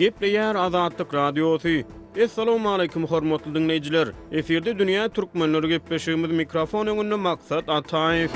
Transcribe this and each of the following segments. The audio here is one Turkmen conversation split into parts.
Gepleýär Azatlyk Radiosu. Assalamu alaykum hormatly dinleýijiler. Eferde dünýä türkmenleri gepleşigimiz mikrofon öňünde maksat Ataýew.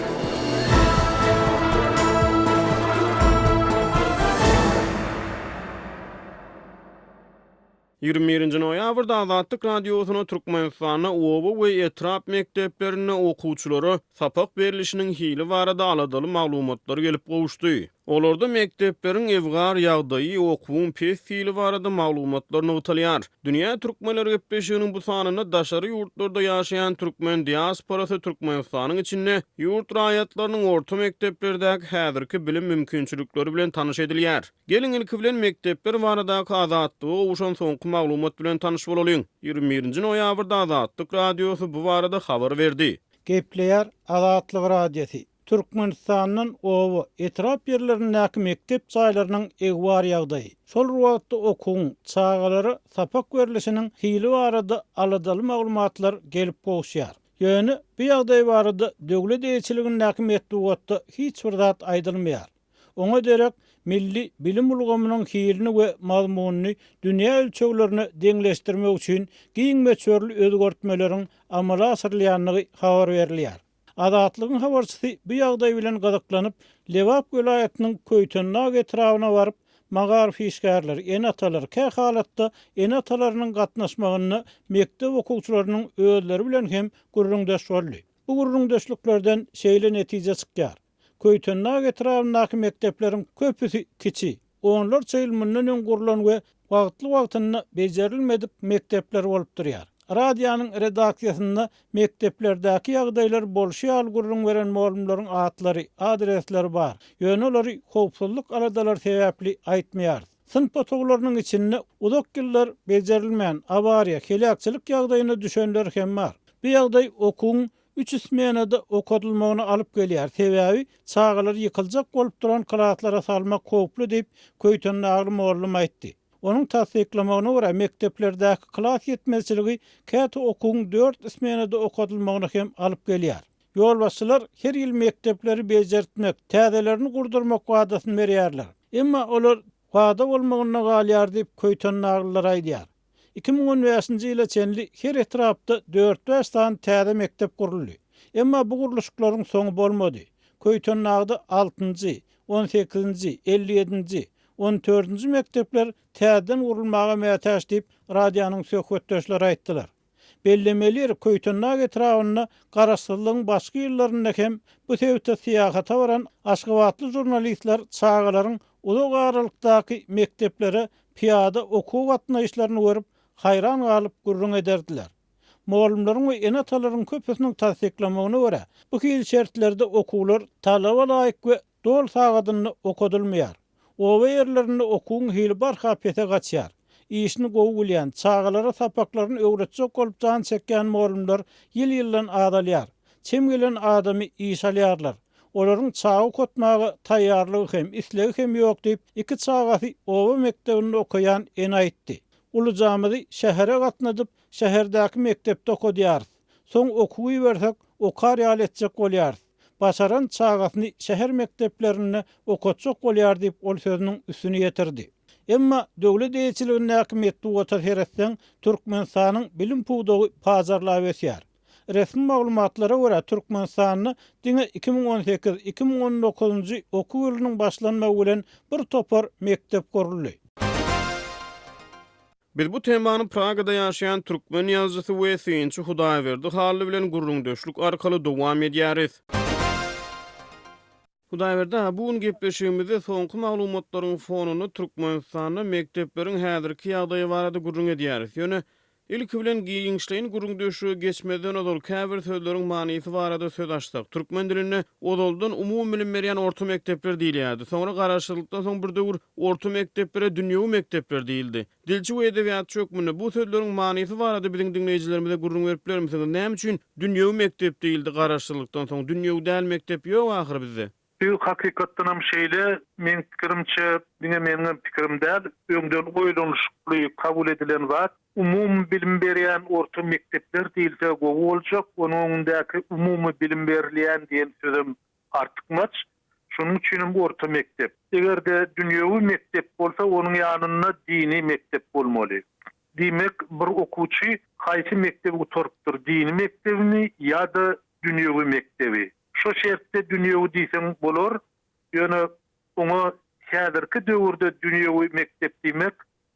Noýabrda Azatlyk Radiosyna Türkmenistana oba we etrap mekdeplerine okuwçylary sapak berilişiniň hili barada aladaly maglumatlar gelip gowuşdy. Olarda mekteplerin evgar ýagdaýy okuwun pes hili barada maglumatlar nowtalýar. Dünýä türkmenleri gepleşiginiň bu sanyna daşary ýurtlarda ýaşaýan türkmen diasporasy Türkmenistanyň içinde ýurt raýatlarynyň orta mekteplerdäki häzirki bilim mümkinçilikleri bilen tanyş edilýär. Gelin ilki bilen mektepler baradaky azatlygy owuşan soňky maglumat bilen tanyş bolalyň. 21-nji noýabrda Azatlyk Radiosu bu barada habar berdi. Gepleýär Azatlyk Radiosu. Türkmenistanyň owa etrap ýerlerindäki mektep çaýlarynyň egwar ýagdaýy. Şol wagtda okuwun çağalary sapak berilişiniň hili barada aladaly maglumatlar gelip gowuşýar. Ýöne bu ýagdaý barada döwlet eýçiligindäki metduatda hiç bir zat aýdylmaýar. Oňa derek milli bilim ulgamynyň hilini we mazmunyny dünýä ölçeglerini deňleşdirmek üçin giňme çörli özgertmeleriň amala asyrlanýany habar berilýär. Azatlygyň habarçysy bu ýagdaý bilen gazaklanyp, Lewap welaýatynyň Köýtennag etrawyna baryp, magarif işgärler, enatalar, kä halatda enatalarynyň gatnaşmagyny mektep okuwçylarynyň özleri bilen hem gurrundaş boldy. Bu gurrundaşlyklardan şeýle netije çykýar. Köýtennag etrawyndaky mektepleriň köpüsi kiçi, onlarça ýylmyndan öň gurulan we wagtly bejerilmedik mektepler bolup durýar. Radionyň redaksiýasynda mekteplerdäki ýagdaýlar bolşy algorithm beren muallimleriň atlary, adresleri bar. Ýöne olary howpsuzlyk aladalar sebäpli aýtmaýar. Sınıf otoglarynyň içinde uzak ýyllar bejerilmeýän awariýa, kelekçilik ýagdaýyna düşenler hem bar. Bu ýagdaý okuwun 3 smenada okutulmagyny alyp gelýär. Sebäbi çağalar ýykyljak bolup duran klasslara salmak howplu diýip Köýtennagly muallim aýtdy. Onun tasdiklamagyna görä mekteplerdäki klass ýetmezçiligi käte okuwun 4 smenada okutulmagyny hem alyp gelýär. Ýolbaşçylar her ýyl mektepleri bejertmek, täzelerini gurdurmak wadasyny berýärler. Emma olar wada bolmagyna galýar diýip Köýtennaglylar aýdýar. 2015-nji ýyla çenli her etrapda 4-5 tan täze mektep guruldy. Emma bu guruluşlaryň soňy bolmady. Köýtennagda 6-njy, 18-nji, 57-nji 14-nji mektepler täzeden gurulmaga mätäş diýip radionyň söhbetdeşleri aýtdylar. Bellemeler Köýtennag etrawyna garaşsyzlygyň başga ýyllarynda hem bu sebäpde syýahata baran aşgabatly jurnalistler çağalaryň uzak aralykdaky mekteplere piýada okuw gatnaşyklaryny görüp hayran galyp gurrun ederdiler. Muallimleriň we enatalaryň köpüsiniň tasdiklamagyna görä bu hil şertlerde okuwlar talaba laýyk we dol sagadyny okudylmaýar. Owa ýerlerinde okuwun hili bar hapete gaçýar. İşini gowy bilýän, çağalara sapaklaryny öwretjek bolup jan çekýän muallimler ýyl-ýyldan adalýar. Çem gelen adamy iş alýarlar. Olaryň çağı okutmagy taýýarlygy hem islegi hem ýok diýip iki çağasy owa mektebinde okuyan en aýtdy. Ulujamyzy şähere gatnadyp, şäherdäki mektepde okudýar. Soň okuwy bersek, okar ýaly etjek bolýar. Başaran çağasyny şäher mekteplerine okutjak bolýar diýip ol sözüniň üstüne ýetirdi. Emma döwlet eýçiligindäki metduata heretden Türkmenistanyň bilim puwdagy pazarlap ösýär. Resmi maglumatlara görä Türkmenistanyň diňe 2018-2019-njy okuw ýylynyň başlanmagy bilen bir topar mektep guruldy. Biz bu temany Pragada ýaşaýan türkmen ýazgysy we synçy Hudaýberdi haly bilen gurrundaşlyk arkaly dowam edýäris. Hudaýberdi bugun gepleşigimizde soňky maglumatlaryň fonuny Türkmenistanyň mektepleriň häzirki ýagdaýy barada gurrun edýäris. Ýöne ilki bilen giňişleýin gurrundaşygy geçmeden ozal käbir sözleriň manyny barada söz açsak. Türkmen dilini ozaldan umumy bilim berýän orta mektepler diýilýärdi. Soňra garaşdyrlykdan soň bir döwür orta mekteplere dünýäwi mektepler diýildi. Dilçi we edebiýatçy hökmünde bu sözleriň manyny barada biziň dinleýijilerimize gurrun berip bermisiňiz? Näme üçin dünýäwi mektep diýildi garaşdyrlykdan soň? Dünýäwi däl mektep ýok ahyr bizde. Bu hakykatdan hem şeýle men pikirimçe, menin pikirim däl, öňden goýulýanly kabul edilen zat umum bilim berýän orta mektepler diýilse gowy boljak. Onuň öňündäki umumy bilim berilýän diýen sözüm artykmaç. Şonuň üçin bu orta mektep. Egerde dünýäwi mektep bolsa, onuň ýanyna dini mektep bolmaly. Demek bir okuwçy haýsy mektebi oturypdyr? Dini mektebini ýa-da dünýäwi mektebi. Şo şertde dünýäwi diýseň bolar. Ýöne oňa häzirki döwürde dünýäwi mektep demek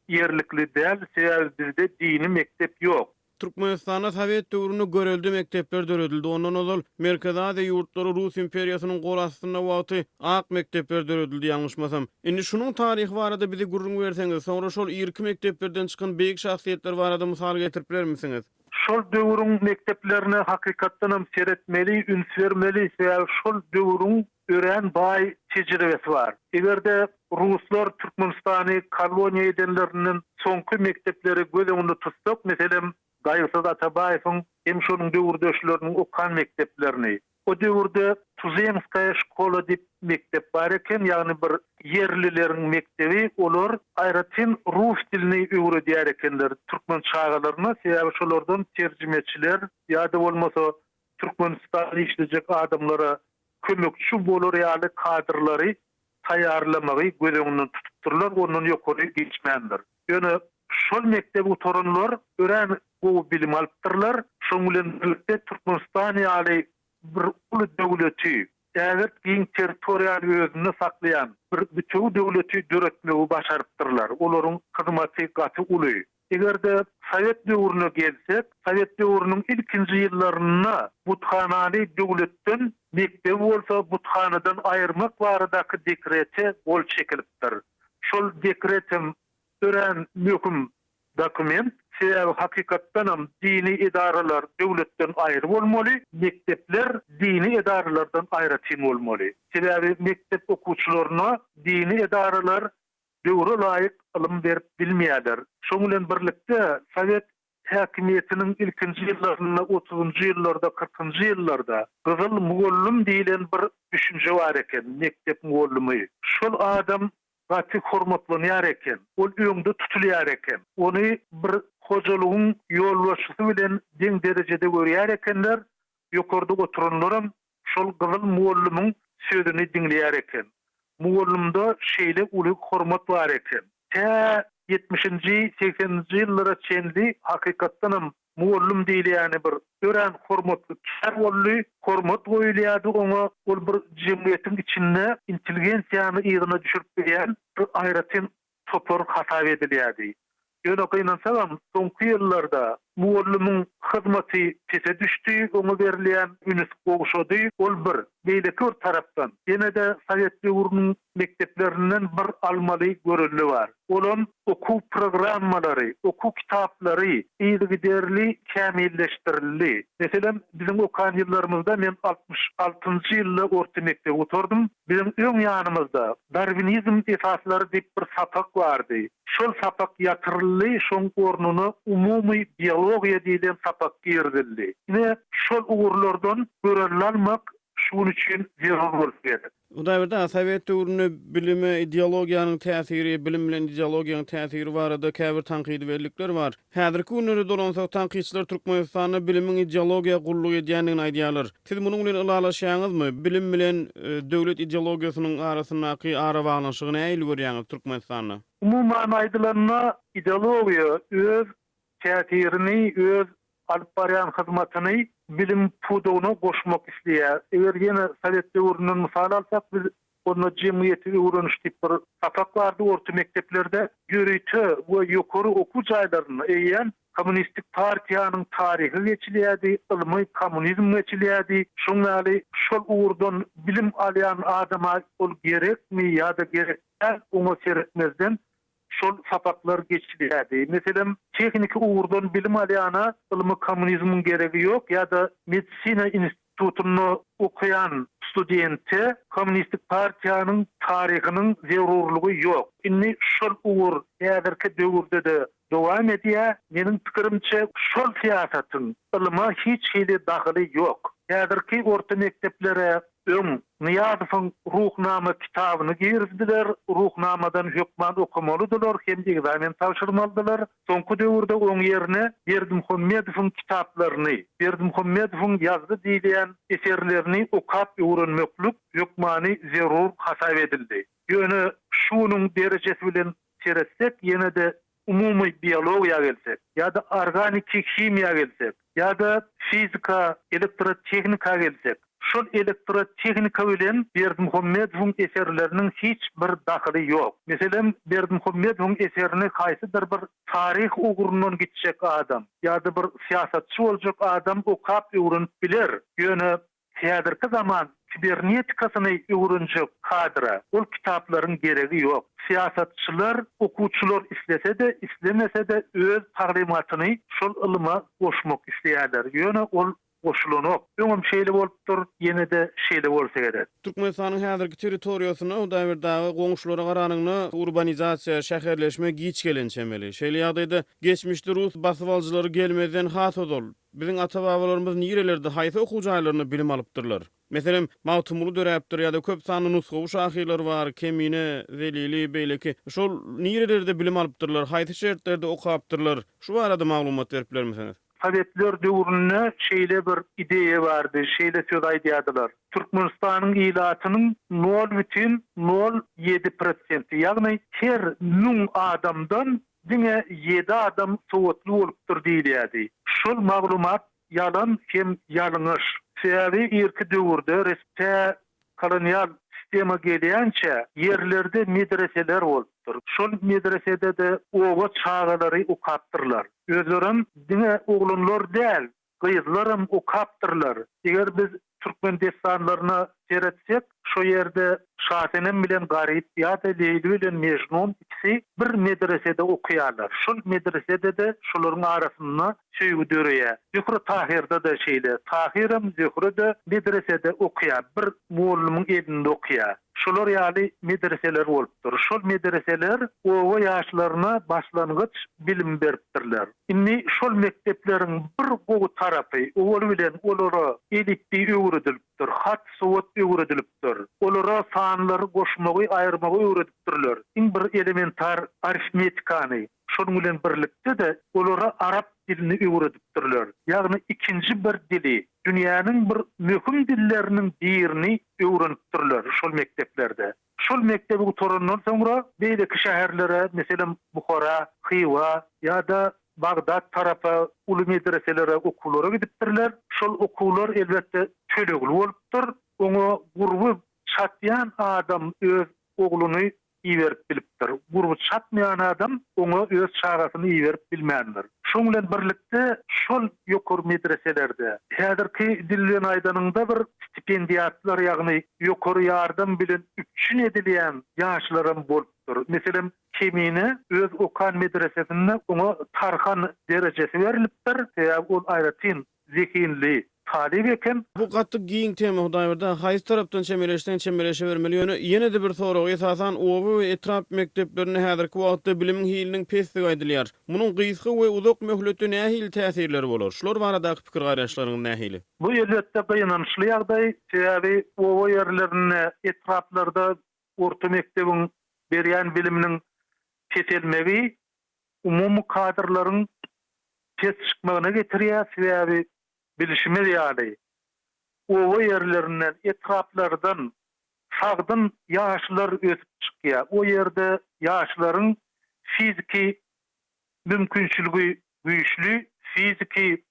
yerlikli däl, sebäbi bizde dini mektep ýok. Türkmenistana Sovet döwründe göreldi mektepler döredildi. Ondan ozal Merkez Aziýa ýurtlary Rus imperiýasynyň gol astynda wagty ak mektepler döredildi, ýalňyşmasam. Indi şunuň taryhy barada bize gurrun berseňiz, sonra şol irki mekteplerden çykan beýik şahsiýetler barada mysal getirip bermisiňiz? Şol döwrüň mekteplerine hakykatdan hem seretmeli, üns bermeli, sebäbi şol döwrüň ören baý tejribesi bar. Egerde Ruslar Türkmenistany koloniýa edenlerinin soňky mektepleri göz öňünde tutsak, meselem Gaýrsaz Atabaýewiň hem şonuň döwürdeşleriniň okan mekteplerini, o döwürde Tuzemskaya şkola diýip mektep bar eken, ýagny bir yerlileriň mektebi, olar aýratyn rus dilini öwredýär ekenler türkmen çağalaryna, sebäbi şolardan terjimeçiler ýa-da bolmasa Türkmenistanda işlejek adamlara kömekçi bolar ýaly kadrlary taýýarlamagy göz öňünde tutupdyrlar, ondan ýokary geçmändir. Ýöne şol mektebi oturanlar ören bu bilim alypdyrlar. Şoň bilen birlikde Türkmenistan ýaly bir uly döwleti, äger giň territorial özüni saklayan bir bütün döwleti döretmegi başarypdyrlar. Olaryň hyzmaty gaty uly. Egerde Sovet döwrüne gelsek, Sovet döwrüniň ilkinji ýyllaryna buthanany döwletden mektep bolsa buthanadan aýyrmak baradaky dekrete bol çekilipdir. Şol dekretem ören möhüm dokument, sebäbi hakykatdan hem dini idaralar döwletden aýry bolmaly, mektepler dini idaralardan aýratyn bolmaly. Sebäbi mektep okuwçylaryna dini idaralar döwre laýyk ilm berip bilmeýärler. Şoň bilen birlikde Sovet häkimiýetiniň ilkinji ýyllaryna 30-njy ýyllarda, 40-njy ýyllarda gyzyl mugallim diýilen bir düşünje bar eken, mektep mugallimy. Şol adam gaty hormatlanýar eken, ol öňde tutulýar eken. Ony bir hojalygyň ýolbaşçysy bilen deň derejede görýär ekenler, ýokarda oturanlar şol gyzyl mugallymyň sözüni dinleýär eken. Mugallymda şeýle uly hormat bar eken. 70-nji, 80-nji ýyllara çenli hakykatdan hem mugallim diýilýäni bir ören hormatly kişi boldy, hormat goýulýardy oňa, ol bir jemgyýetiň içinde intelligensiýany ýygyna düşürip berýän bir aýratyn topar hasap edilýärdi. Ýöne gynansaňam soňky ýyllarda mugallimyň hyzmaty pese düşdi, oňa berilýän üns gowşady, ol bir beýleki tarapdan ýene-de Sovet döwrüniň mekteplerinden bir almaly görelli bar. Olan okuw programmalary, okuw kitaplary ýygy kämilleşdirildi. Meselem bizim okan ýyllarymyzda men 66-njy ýylda orta mektepde oturdum. Bizim öň ýanymyzda Darwinizm esaslary diýip bir sapak bardy. Şol sapak ýatyryldy, şoň ornuny umumy biologiýa diýilen sapak girdildi. Ine şol uğurlardan görelli almak şunun üçin zerur bolýar. Bu daýrda Sovet döwrüne bilime, ideologiýanyň täsiri, bilim bilen ideologiýanyň täsiri barada käbir tanqidi berlikler bar. Häzirki günlerde dolansak tanqidçiler Türkmenistanyň bilimiň ideologiýa gullugy edýändigini aýdýarlar. Siz munyň bilen ylalaşýaňyzmy? Bilim bilen döwlet ideologiýasynyň arasyndaky ara baglanşygyny näil görýäňiz Türkmenistanyň? Umuman aýdylanma ideologiýa öz täsirini, öz alyp barýan hyzmatyny bilim pudugyna goşmak isleýär. Eger ýene Sovet döwründen mysal alsak, biz onu jemgyýeti öwreniş diýip bir sapak bardy orta mekteplerde ýöreýte we ýokary okuw jaýlaryna eýen kommunistik partiýanyň taryhy geçilýärdi, ilmi kommunizm geçilýärdi. Şoňaly şol uğurdan bilim alýan adama ol gerekmi ýa-da gerekmez, oňa seretmezden şol sapaklar geçilýärdi. Meselem tekniki uğurdan bilim alýana ilmi kommunizmiň geregi ýok, ýa-da medisina institutyny okuyan studente kommunistik partiýanyň taryhynyň zerurlugy ýok. Indi şol uğur häzirki döwürde de dowam edýär. Meniň pikirimçe şol siýasatyň ilma hiç hili dahyly ýok. Häzirki orta mekteplere öň Niyazowyň ruhnama kitabyny girdiler. Ruhnamadan hökman okumalydylar, hem egzamin tapşyrmalydylar. Soňky döwürde oň ýerine Berdimuhammedowyň kitaplaryny, Berdimuhammedowyň ýazdy diýilen eserlerini okap öwrenmeklik hökmany zerur hasap edildi. Ýöne şunun derecesi bilen seretsek, ýene de umumy biologiýa gelsek, ýa-da organik himiýa gelsek, ýa-da fizika, elektrotehnika gelsek, şol elektrotehnika bilen Berdimuhammedowyň eserleriniň hiç bir dahyly ýok. Meselem Berdimuhammedowyň eserini haýsydyr bir tarih ugurundan gitjek adam, ýa-da bir siýasatçy boljak adam okap öwrenip biler. Ýöne häzirki zaman kibernetikasyny öwrenjek kadra, ol kitaplaryň geregi ýok. Siýasatçylar, okuwçylar islese de, islemese de öz taglimatyny şol ilyma goşmak isleýärler. Ýöne ol goşulanok. Öňüm şeýle bolupdyr, ýene de şeýle bolsa gerek. Türkmenistanyň häzirki territoriýasyna o daýrdagy goňşulara garanyňy urbanizasiýa, şäherleşme giç gelençemeli. Şeýle ýagdaýda geçmişde Rus basyp aljylary gelmeden hasodol. Biziň ata-babalarymyz nirelerde haýsy okuw jaýlaryny bilim alypdyrlar. Meselem Mawtumulu döräpdir ýa-da köp sanly nusga uşakylar bar, Kemine, Zelili, beýleki. Şol nirelerde bilim alypdyrlar, haýsy şertlerde okapdyrlar. Şu barada maglumat berip bilermisiniz? Sovetler döwründe şeýle bir ideýa bardy, şeýle söz aýdýardylar. Türkmenistanyň ýylatynyň 0,07%, ýagny her 1000 adamdan diňe 7 adam sowatly bolupdyr diýilýärdi. Şol maglumat ýalan hem ýalňyş. Sebäbi irki döwürde resme kolonial sistema gelýänçe yerlerde medreseler bolupdyr. Şol medresede de owa çağalary okapdyrlar. Özlerim diňe oglanlar däl, gyzlarym okapdyrlar. Eger biz Türkmen destanlaryna seretsek, şo ýerde Şahenem bilen Garyp ýa-da Leyli bilen Mejnun ikisi bir medresede okuýarlar. Şol medresede de şolaryň arasynda söýgü döreýär. Zühre Tahir'de de şeýle, Tahirem Zühre de medresede okuýar, bir muallimyň elinde okuýar. Şolar ýaly medreseler bolupdyr. Şol medreseler owa ýaşlaryna başlangyç bilim beripdirler. Inni şol mektepleriň bir gowy tarapy owaly bilen olara elitli öwredilipdir, hat sowat öwredilipdir. Olara sanlary goşmagy, aýyrmagy öwredipdirler. In bir elementar aritmetikany şonuň bilen birlikde de olara arap dilini öwredipdirler. Ýagny ikinji bir dili, dünýäniň bir möhüm dilleriniň birini öwrenipdirler şol mekteplerde. Şol mektebi gutorandan soňra beýleki şäherlere, meselem Bukhara, Xiva ýa-da Bagdad tarapa uly medreselere okuwlara gidipdirler. Şol okuwlar elbetde tölegli bolupdyr. Oňa gurby çatýan adam öz ogluny iýerip bilipdir. Gurby çatmaýan adam oňa öz çagasyny iýerip bilmändir. Şoň bilen birlikde şol ýokary medreselerde häzirki dil bilen aýdanynda bir stipendiatlar, ýagny ýokary ýardam bilen üçin edilýän ýaşlarym bolupdyr. Meselem Kemine öz okan medresesinde oňa tarhan derejesi berilipdir. Ol aýratyn zekinli talip eken. Bu gatty giň tema Hudaýberde haýsy tarapdan çemeleşe bermeli ýöne ýene de bir soragy esasan owa we etrap mekdeplerini häzirki wagtda bilimiň hiliniň pesdigi aýdylýar. Munyň gysga we uzak möhletde nähili täsirleri bolar? Şular baradaky pikir garaşlaryň nähili? Bu elbetde gynançly ýagdaý, sebäbi owa ýerlerine etraplarda orta mekdebiň berýän biliminiň keselmegi umumy kadrlaryň pes çykmagyna getirýär, sebäbi bilişime ýaly. Owa ýerlerinden, etraplardan sagdyn ýaşlar ösüp çykýar. O ýerde ýaşlaryň fiziki mümkinçiligi güýçli, fiziki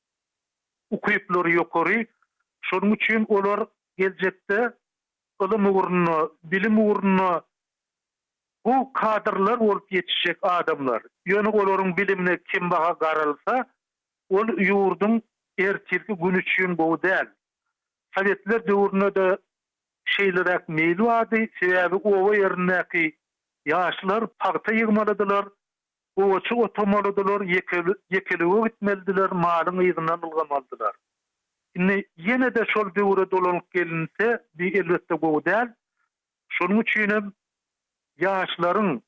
ukuyuplary ýokary. Şonuň üçin olar geljekde ilim uğruna, bilim uğruna bu kadrlar bolup ýetişjek adamlar. Ýöne olaryň bilimine kim baha garalsa, ol ýurduň ertirki gün üçin bu däl. Sovetler döwründe de şeýlerek meýli wady, sebäbi owa ýerindäki ýaşlar pagta ýygmalydylar, owaçy otamalydylar, ýekeliwe gitmelidiler, malyň ýygyndan ylgamalydylar. Ýene de şol döwre dolanyp gelinse, bir elbetde bu däl. Şonuň üçin ýaşlaryň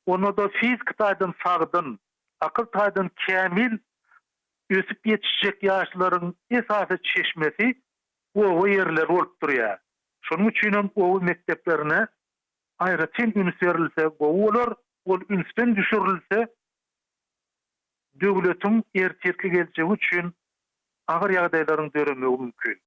ona da fizik taýdan sagdyn, akyl taýdan kämil ösüp ýetişjek ýaşlaryň esasy çeşmesi owa ýerler bolup durýar. Şonuň üçin hem o mekteplerine aýratyn üns berilse, gowy ol ünsden düşürilse, döwletiň ertirki geljegi üçin agyr ýagdaýlaryň döremi mümkin.